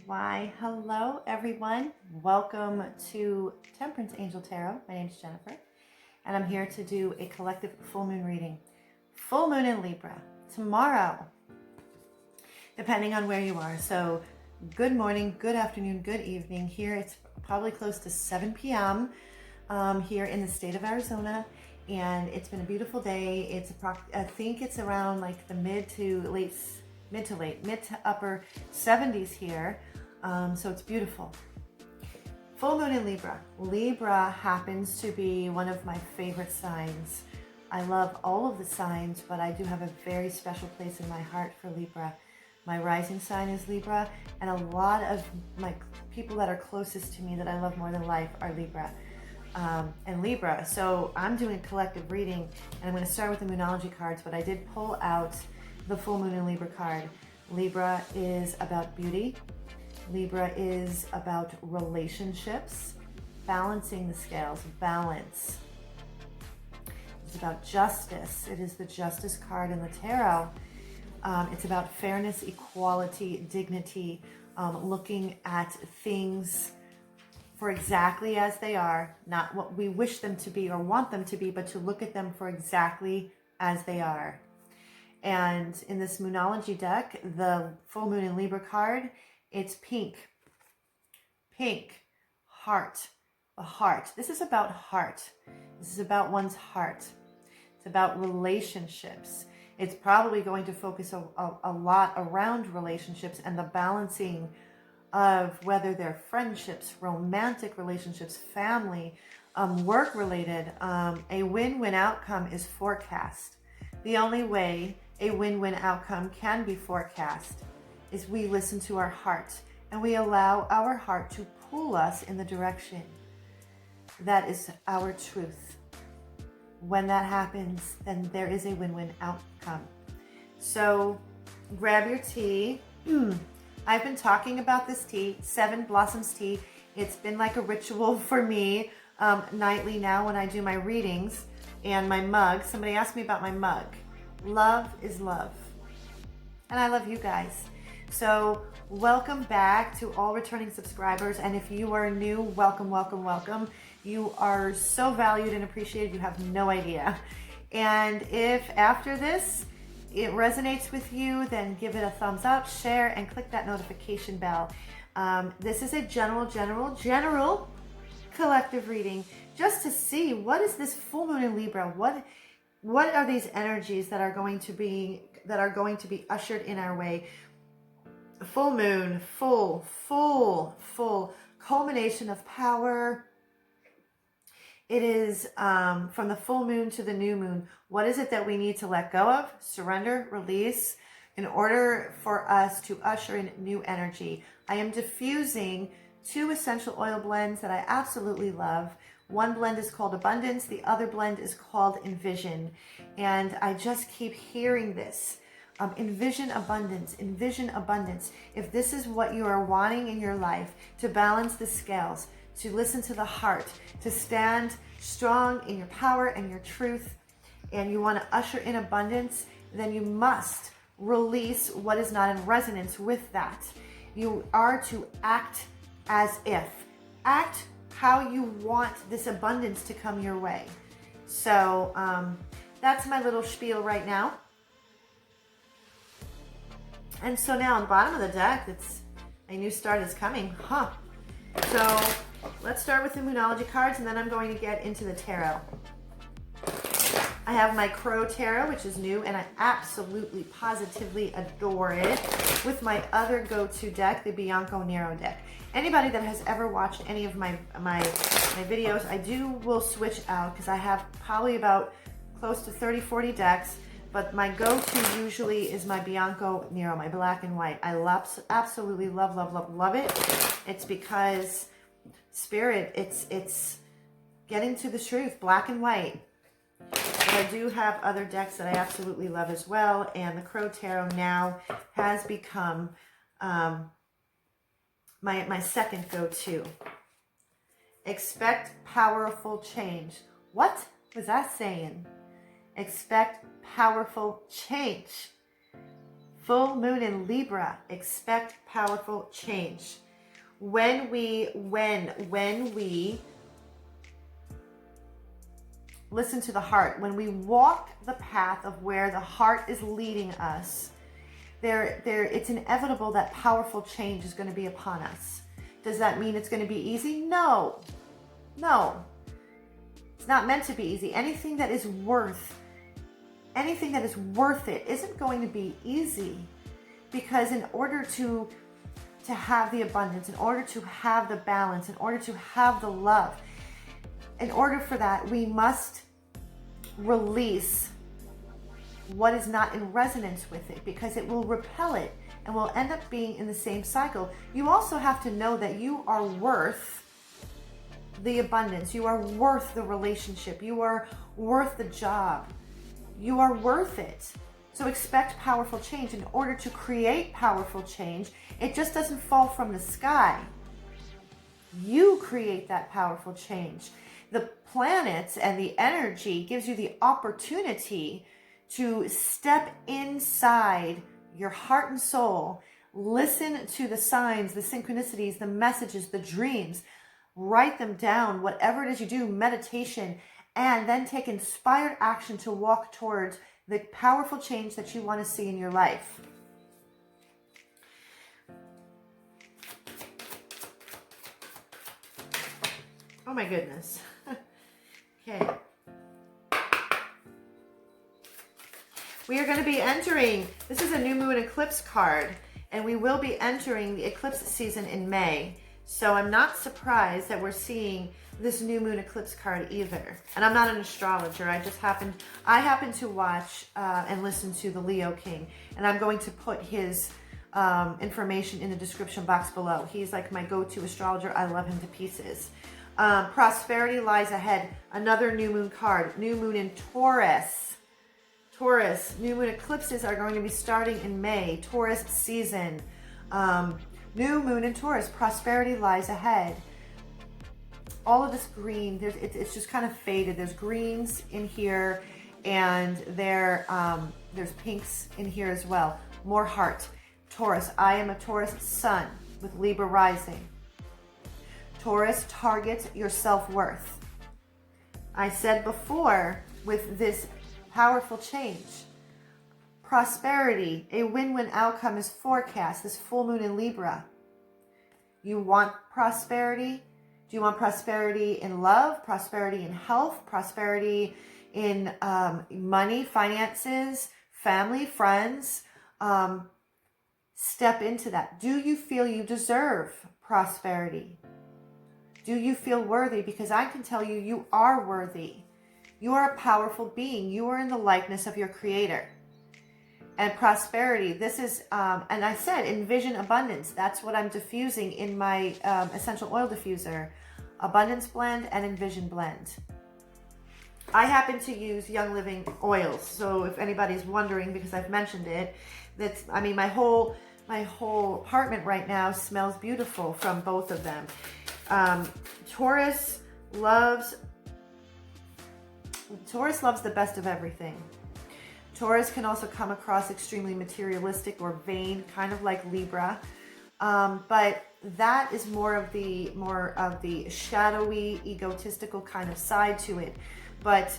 Why, hello everyone. Welcome to Temperance Angel Tarot. My name is Jennifer, and I'm here to do a collective full moon reading. Full moon in Libra tomorrow, depending on where you are. So good morning, good afternoon, good evening. Here it's probably close to 7 p.m. Here in the state of Arizona, and it's been a beautiful day. I think it's around like the mid to upper 70s here. So it's beautiful. Full moon in Libra. Libra happens to be one of my favorite signs. I love all of the signs, but I do have a very special place in my heart for Libra. My rising sign is Libra, and a lot of my people that are closest to me that I love more than life are Libra. And Libra. So I'm doing a collective reading, and I'm going to start with the Monology cards, but I did pull out the full moon in Libra card. Libra is about beauty. Libra is about relationships, balancing the scales, balance. It's about justice. It is the Justice card in the tarot. It's about fairness, equality, dignity, looking at things for exactly as they are, not what we wish them to be or want them to be, but to look at them for exactly as they are. And in this Monology deck, the full moon in Libra card, it's pink, heart, the heart. This is about heart. This is about one's heart. It's about relationships. It's probably going to focus a lot around relationships and the balancing of whether they're friendships, romantic relationships, family, work-related. A win-win outcome is forecast. The only way a win-win outcome can be forecast is we listen to our heart and we allow our heart to pull us in the direction that is our truth. When that happens, then there is a win-win outcome. So grab your tea. I've been talking about this tea, Seven Blossoms tea. It's been like a ritual for me nightly now when I do my readings. And my mug, somebody asked me about my mug. Love is love. And I love you guys. So welcome back to all returning subscribers. And if you are new, welcome, welcome, welcome. You are so valued and appreciated. You have no idea. And if after this, it resonates with you, then give it a thumbs up, share, and click that notification bell. This is a general collective reading just to see what is this full moon in Libra. What are these energies that are going to be ushered in our way? Full moon, full culmination of power. It is from the full moon to the new moon. What is it that we need to let go of, surrender, release, in order for us to usher in new energy? I am diffusing 2 essential oil blends that I absolutely love. One blend is called Abundance. The other blend is called Envision. And I just keep hearing this. Envision abundance, envision abundance. If this is what you are wanting in your life, to balance the scales, to listen to the heart, to stand strong in your power and your truth, and you want to usher in abundance, then you must release what is not in resonance with that. You are to act as if. Act how you want this abundance to come your way. So that's my little spiel right now. And so now on the bottom of the deck, it's a new start is coming. So let's start with the Monology cards, and then I'm going to get into the tarot. I have my Crow Tarot, which is new, and I absolutely, positively adore it, with my other go-to deck, the Bianco Nero deck. Anybody that has ever watched any of my videos, will switch out because I have probably about close to 30, 40 decks. But my go-to usually is my Bianco Nero, my black and white. I absolutely love it. It's because Spirit, it's getting to the truth, black and white. But I do have other decks that I absolutely love as well. And the Crow Tarot now has become my second go-to. Expect powerful change. What was that saying? Expect powerful change. Full moon in Libra, expect powerful change. When we listen to the heart, when we walk the path of where the heart is leading us, it's inevitable that powerful change is going to be upon us. Does that mean it's going to be easy? No. It's not meant to be easy. Anything that is worth it isn't going to be easy, because in order to have the abundance, in order to have the balance, in order to have the love, in order for that, we must release what is not in resonance with it, because it will repel it and will end up being in the same cycle. You also have to know that you are worth the abundance. You are worth the relationship. You are worth the job. You are worth it. So expect powerful change. In order to create powerful change, it just doesn't fall from the sky. You create that powerful change. The planets and the energy gives you the opportunity to step inside your heart and soul, listen to the signs, the synchronicities, the messages, the dreams, write them down, whatever it is you do, meditation, and then take inspired action to walk towards the powerful change that you want to see in your life. Oh my goodness. Okay. We are going to be entering, this is a new moon eclipse card, and we will be entering the eclipse season in May. So I'm not surprised that we're seeing this new moon eclipse card either. And I'm not an astrologer. I happen to watch and listen to the Leo King, and I'm going to put his information in the description box below. He's like my go-to astrologer. I love him to pieces. Prosperity lies ahead. Another new moon card. New moon in Taurus. Taurus. New moon eclipses are going to be starting in May. Taurus season. New moon in Taurus. Prosperity lies ahead. All of this green, it's just kind of faded. There's greens in here, and there's pinks in here as well. More heart. Taurus. I am a Taurus sun with Libra rising. Taurus targets your self-worth. I said before, with this powerful change, prosperity, a win-win outcome is forecast. This full moon in Libra. You want prosperity? Do you want prosperity in love, prosperity in health, prosperity in money, finances, family, friends? Step into that. Do you feel you deserve prosperity? Do you feel worthy? Because I can tell you, you are worthy. You are a powerful being. You are in the likeness of your creator. And prosperity, this is, and I said, Envision Abundance. That's what I'm diffusing in my essential oil diffuser. Abundance blend and Envision blend. I happen to use Young Living oils. So if anybody's wondering, because I've mentioned it, my whole apartment right now smells beautiful from both of them. Taurus loves the best of everything. Taurus can also come across extremely materialistic or vain, kind of like Libra. But that is more of the shadowy, egotistical kind of side to it. But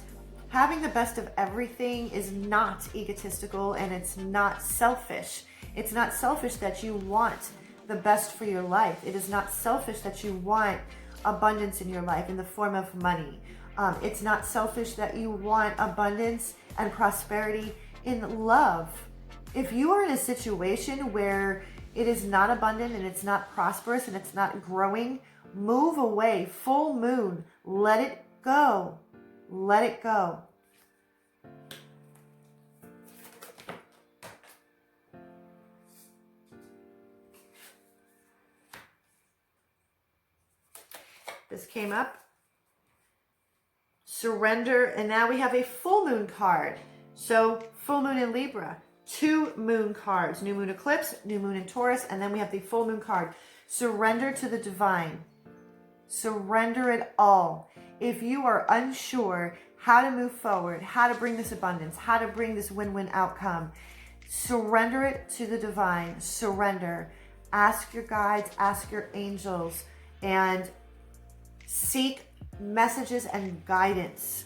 having the best of everything is not egotistical, and it's not selfish. It's not selfish that you want the best for your life. It is not selfish that you want abundance in your life in the form of money. It's not selfish that you want abundance and prosperity in love. If you are in a situation where it is not abundant and it's not prosperous and it's not growing, move away. Full moon, let it go. Let it go. This came up. Surrender. And now we have a full moon card. So full moon in Libra. 2 moon cards. New moon eclipse, new moon in Taurus, and then we have the full moon card. Surrender to the divine. Surrender it all. If you are unsure how to move forward, how to bring this abundance, how to bring this win-win outcome, Surrender it to the divine. Surrender. Ask your guides, ask your angels, and seek messages and guidance.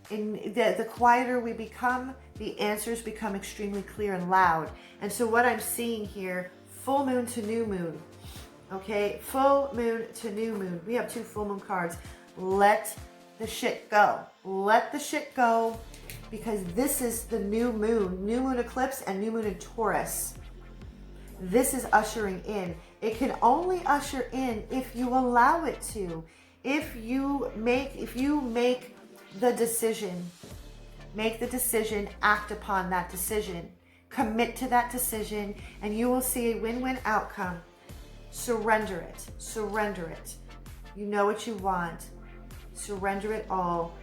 In the quieter we become, the answers become extremely clear and loud. And so what I'm seeing here, full moon to new moon. Okay, full moon to new moon. We have 2 full moon cards. Let the shit go. Let the shit go, because this is the new moon eclipse and new moon in Taurus. This is ushering in. It can only usher in if you allow it to. If you make the decision, make the decision, act upon that decision, commit to that decision, and you will see a win-win outcome. Surrender it. Surrender it. You know what you want. Surrender it all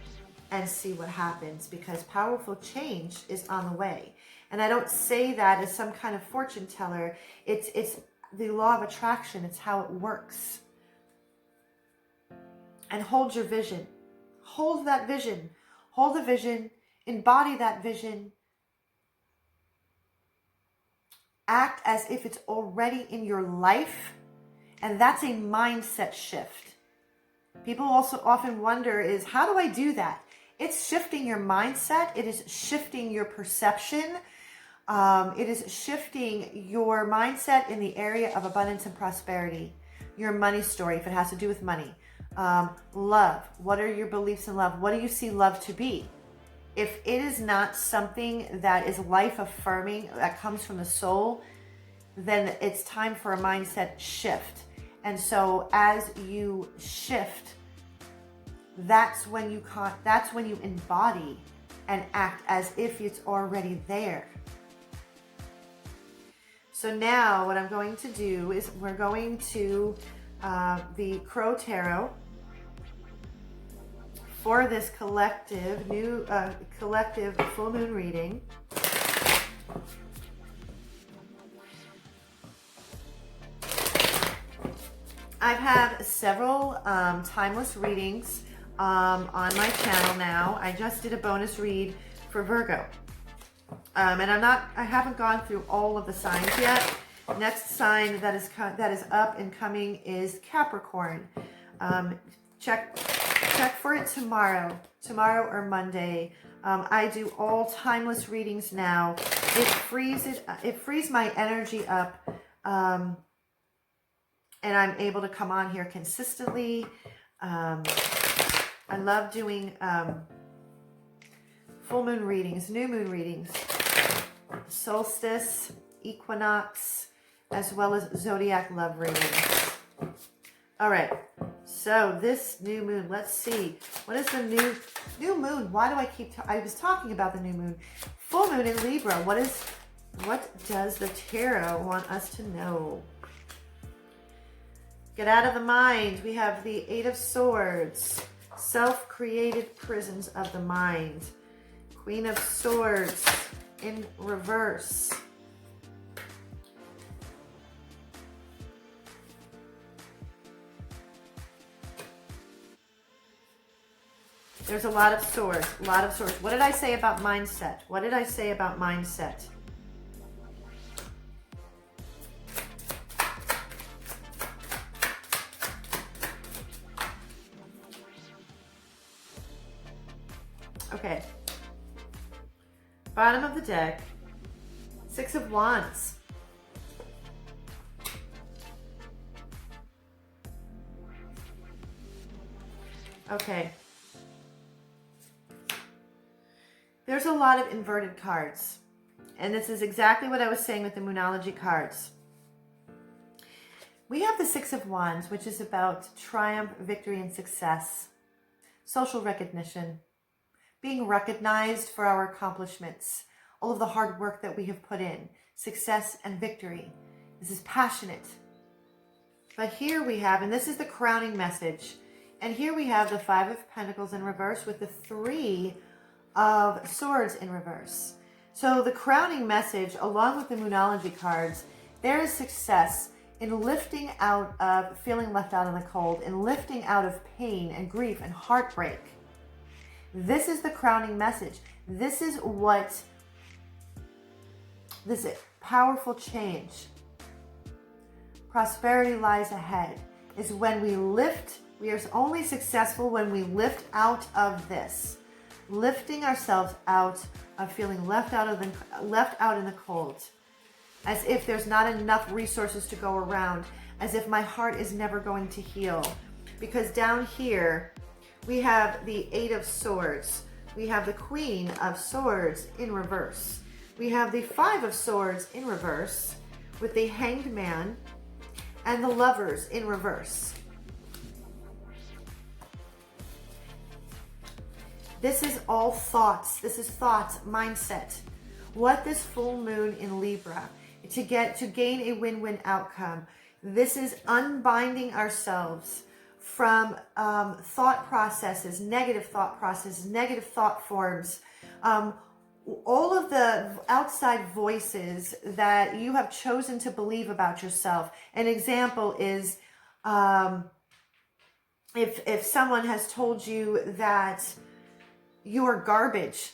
and see what happens, because powerful change is on the way. And I don't say that as some kind of fortune teller. It's the law of attraction. It's how it works. And hold your vision. Hold that vision. Hold the vision. Embody that vision. Act as if it's already in your life. And that's a mindset shift. People also often wonder is, how do I do that? It's shifting your mindset. It is shifting your perception. It is shifting your mindset in the area of abundance and prosperity. Your money story, if it has to do with money. Love. What are your beliefs in love? What do you see love to be? If it is not something that is life affirming, that comes from the soul, then it's time for a mindset shift. And so as you shift, that's when you embody and act as if it's already there. So now what I'm going to do is we're going to the Crow Tarot for this collective full moon reading. I've had several timeless readings on my channel now. I just did a bonus read for Virgo. And I haven't gone through all of the signs yet. Next sign that is up and coming is Capricorn. Check for it tomorrow or Monday. I do all timeless readings now. It frees my energy up, and I'm able to come on here consistently. I love doing full moon readings, new moon readings, solstice, equinox, as well as zodiac love readings. All right, so this new moon, let's see. What is the new moon? Why do I keep I was talking about the new moon. Full moon in Libra. What does the tarot want us to know? Get out of the mind. We have the 8 of Swords. Self-created prisons of the mind. Queen of Swords in reverse. There's a lot of swords, What did I say about mindset? What did I say about mindset? Okay. Bottom of the deck, 6 of Wands. Okay. There's a lot of inverted cards. And this is exactly what I was saying with the Monology cards. We have the 6 of Wands, which is about triumph, victory, and success. Social recognition. Being recognized for our accomplishments. All of the hard work that we have put in. Success and victory. This is passionate. But here we have, and this is the crowning message. And here we have the 5 of Pentacles in reverse with the 3 of Swords in reverse. So the crowning message, along with the Moonology cards, there is success in lifting out of feeling left out in the cold, in lifting out of pain and grief and heartbreak. This is the crowning message. This is what this powerful change, prosperity lies ahead, is when we lift. We are only successful when we lift out of this, lifting ourselves out of feeling left out in the cold, as if there's not enough resources to go around, as if my heart is never going to heal. Because down here we have the Eight of Swords, we have the Queen of Swords in reverse, we have the Five of Swords in reverse, with the Hanged Man and the Lovers in reverse. This is all thoughts. This is thoughts, mindset. What this full moon in Libra, to gain a win-win outcome. This is unbinding ourselves from thought processes, negative thought forms, all of the outside voices that you have chosen to believe about yourself. An example is if someone has told you that you are garbage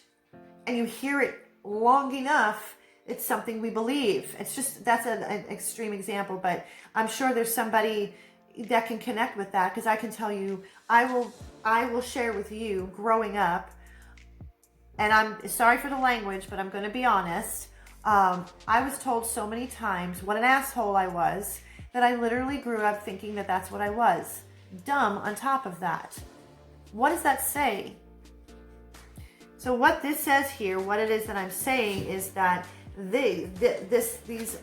and you hear it long enough, it's something we believe. It's just, that's an extreme example, but I'm sure there's somebody that can connect with that, because I can tell you, I will share with you growing up, and I'm sorry for the language, but I'm going to be honest. I was told so many times what an asshole I was, that I literally grew up thinking that that's what I was. Dumb on top of that. What does that say? So what this says here, what it is that I'm saying, is that these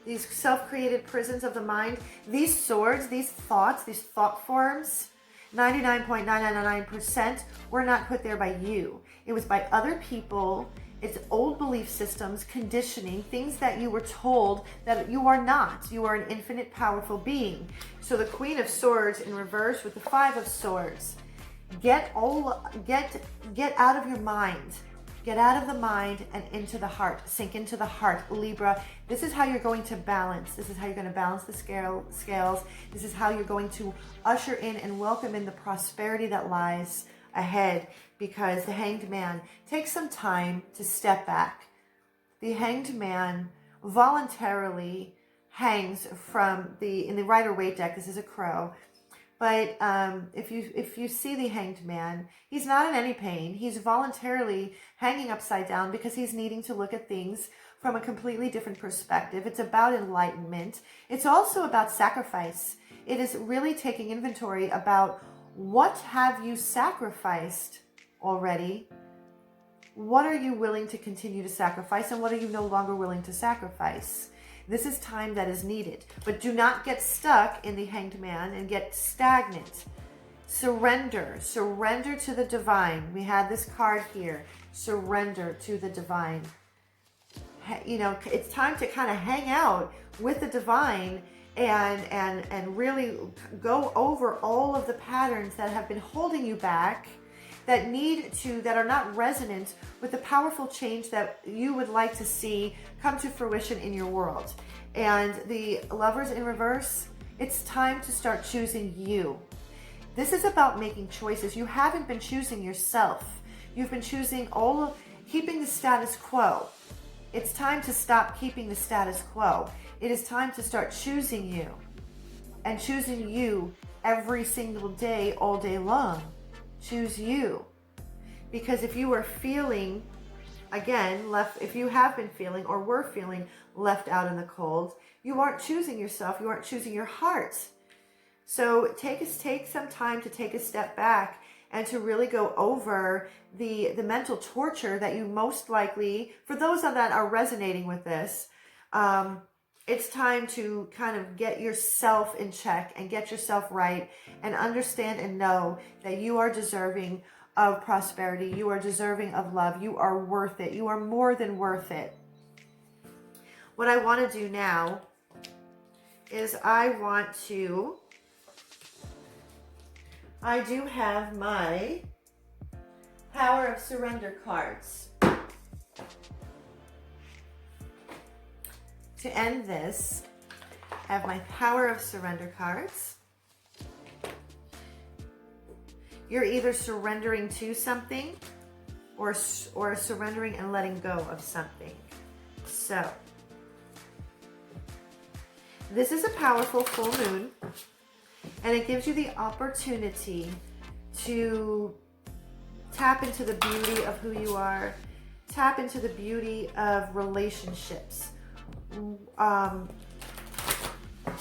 self-created prisons of the mind, these swords, these thoughts, these thought forms, 99.999% were not put there by you. It was by other people. It's old belief systems, conditioning, things that you were told that you are not. You are an infinite, powerful being. So the Queen of Swords in reverse with the Five of Swords. Get out of your mind. Get out of the mind and into the heart. Sink into the heart, Libra. This is how you're going to balance. This is how you're going to balance the scales. This is how you're going to usher in and welcome in the prosperity that lies ahead, because the Hanged Man takes some time to step back. The Hanged Man voluntarily hangs from in the Rider-Waite deck. This is a crow. But if you see the Hanged Man, he's not in any pain. He's voluntarily hanging upside down because he's needing to look at things from a completely different perspective. It's about enlightenment. It's also about sacrifice. It is really taking inventory about what have you sacrificed already? What are you willing to continue to sacrifice, and what are you no longer willing to sacrifice? This is time that is needed. But do not get stuck in the Hanged Man and get stagnant. Surrender. Surrender to the divine. We had this card here. Surrender to the divine. You know, it's time to kind of hang out with the divine and really go over all of the patterns that have been holding you back, that are not resonant with the powerful change that you would like to see come to fruition in your world. And the Lovers in reverse, it's time to start choosing you. This is about making choices. You haven't been choosing yourself. You've been choosing keeping the status quo. It's time to stop keeping the status quo. It is time to start choosing you, and choosing you every single day, all day long. Choose you. Because if you are feeling, again, if you have been feeling or were feeling left out in the cold, you aren't choosing yourself. You aren't choosing your heart. So take some time to take a step back and to really go over the mental torture that you most likely, for those that are resonating with this, it's time to kind of get yourself in check and get yourself right and understand and know that you are deserving of prosperity. You are deserving of love. You are worth it. You are more than worth it. What I want to do now is I do have my Power of Surrender cards. To end this, I have my Power of Surrender cards. You're either surrendering to something or surrendering and letting go of something. So, this is a powerful full moon, and it gives you the opportunity to tap into the beauty of who you are, tap into the beauty of relationships.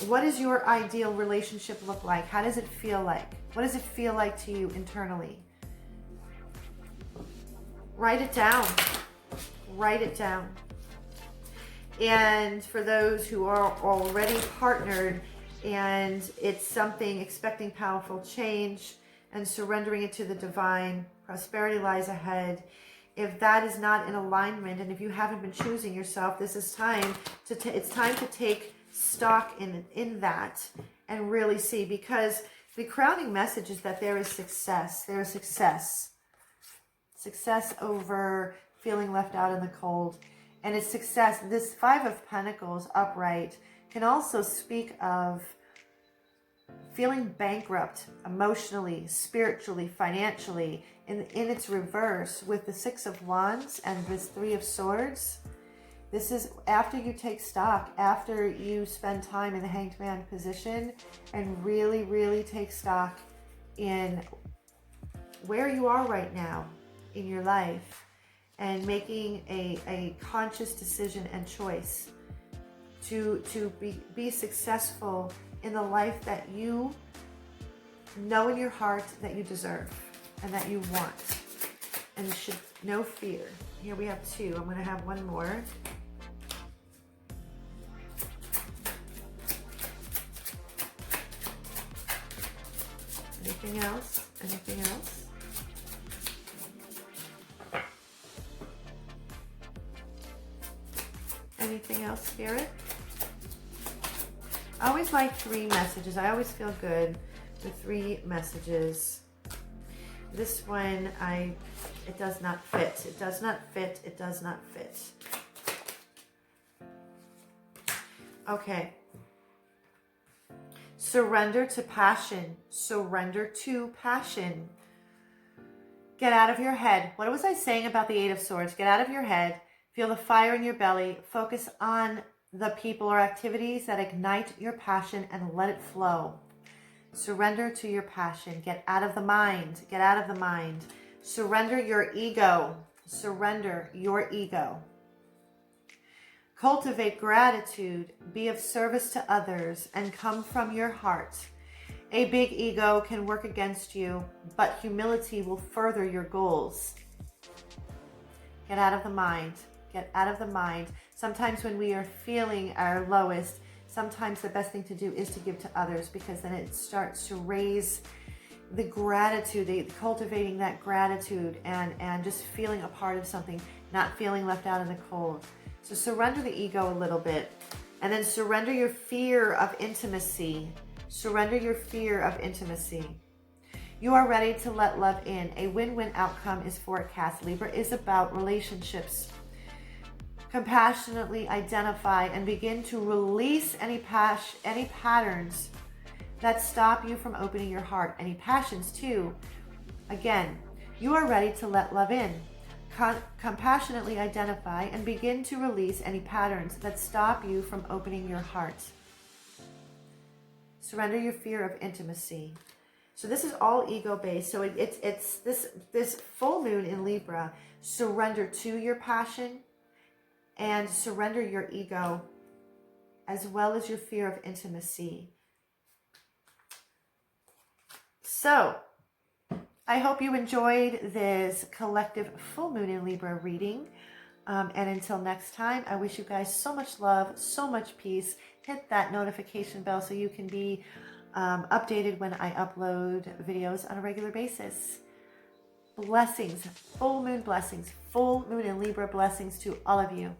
What does your ideal relationship look like? How does it feel like? What does it feel like to you internally? Write it down. Write it down. And for those who are already partnered and it's something expecting powerful change and surrendering it to the divine, prosperity lies ahead. If that is not in alignment, and if you haven't been choosing yourself, this is time to it's time to take stock in that and really see, because the crowning message is that there is success. There is success. Success over feeling left out in the cold. And it's success. This Five of Pentacles upright can also speak of feeling bankrupt emotionally, spiritually, financially. In its reverse, with the Six of Wands and this Three of Swords, this is after you take stock, after you spend time in the Hanged Man position and really, really take stock in where you are right now in your life and making a conscious decision and choice to be successful in the life that you know in your heart that you deserve and that you want. And you should no fear. Here we have two. I'm going to have one more. Anything else? Anything else? Anything else, Spirit? I always like 3 messages. I always feel good with 3 messages. This one, it does not fit. It does not fit. It does not fit. Okay. Surrender to passion. Surrender to passion. Get out of your head. What was I saying about the Eight of Swords? Get out of your head. Feel the fire in your belly. Focus on the people or activities that ignite your passion and let it flow. Surrender to your passion. Get out of the mind. Get out of the mind. Surrender your ego. Surrender your ego. Cultivate gratitude. Be of service to others and come from your heart. A big ego can work against you, but humility will further your goals. Get out of the mind. Get out of the mind. Sometimes when we are feeling our lowest, sometimes the best thing to do is to give to others, because then it starts to raise the gratitude, cultivating that gratitude and just feeling a part of something, not feeling left out in the cold. So surrender the ego a little bit, and then surrender your fear of intimacy. Surrender your fear of intimacy. You are ready to let love in. A win-win outcome is forecast. Libra is about relationships. Compassionately identify and begin to release any patterns that stop you from opening your heart. Any passions too. Again, you are ready to let love in. Compassionately identify and begin to release any patterns that stop you from opening your heart. Surrender your fear of intimacy. So this is all ego-based. So it's this full moon in Libra. Surrender to your passion and surrender your ego, as well as your fear of intimacy. So I hope you enjoyed this collective full moon in Libra reading. And until next time, I wish you guys so much love, so much peace. Hit that notification bell so you can be updated when I upload videos on a regular basis. Blessings, full moon blessings, full moon in Libra blessings to all of you.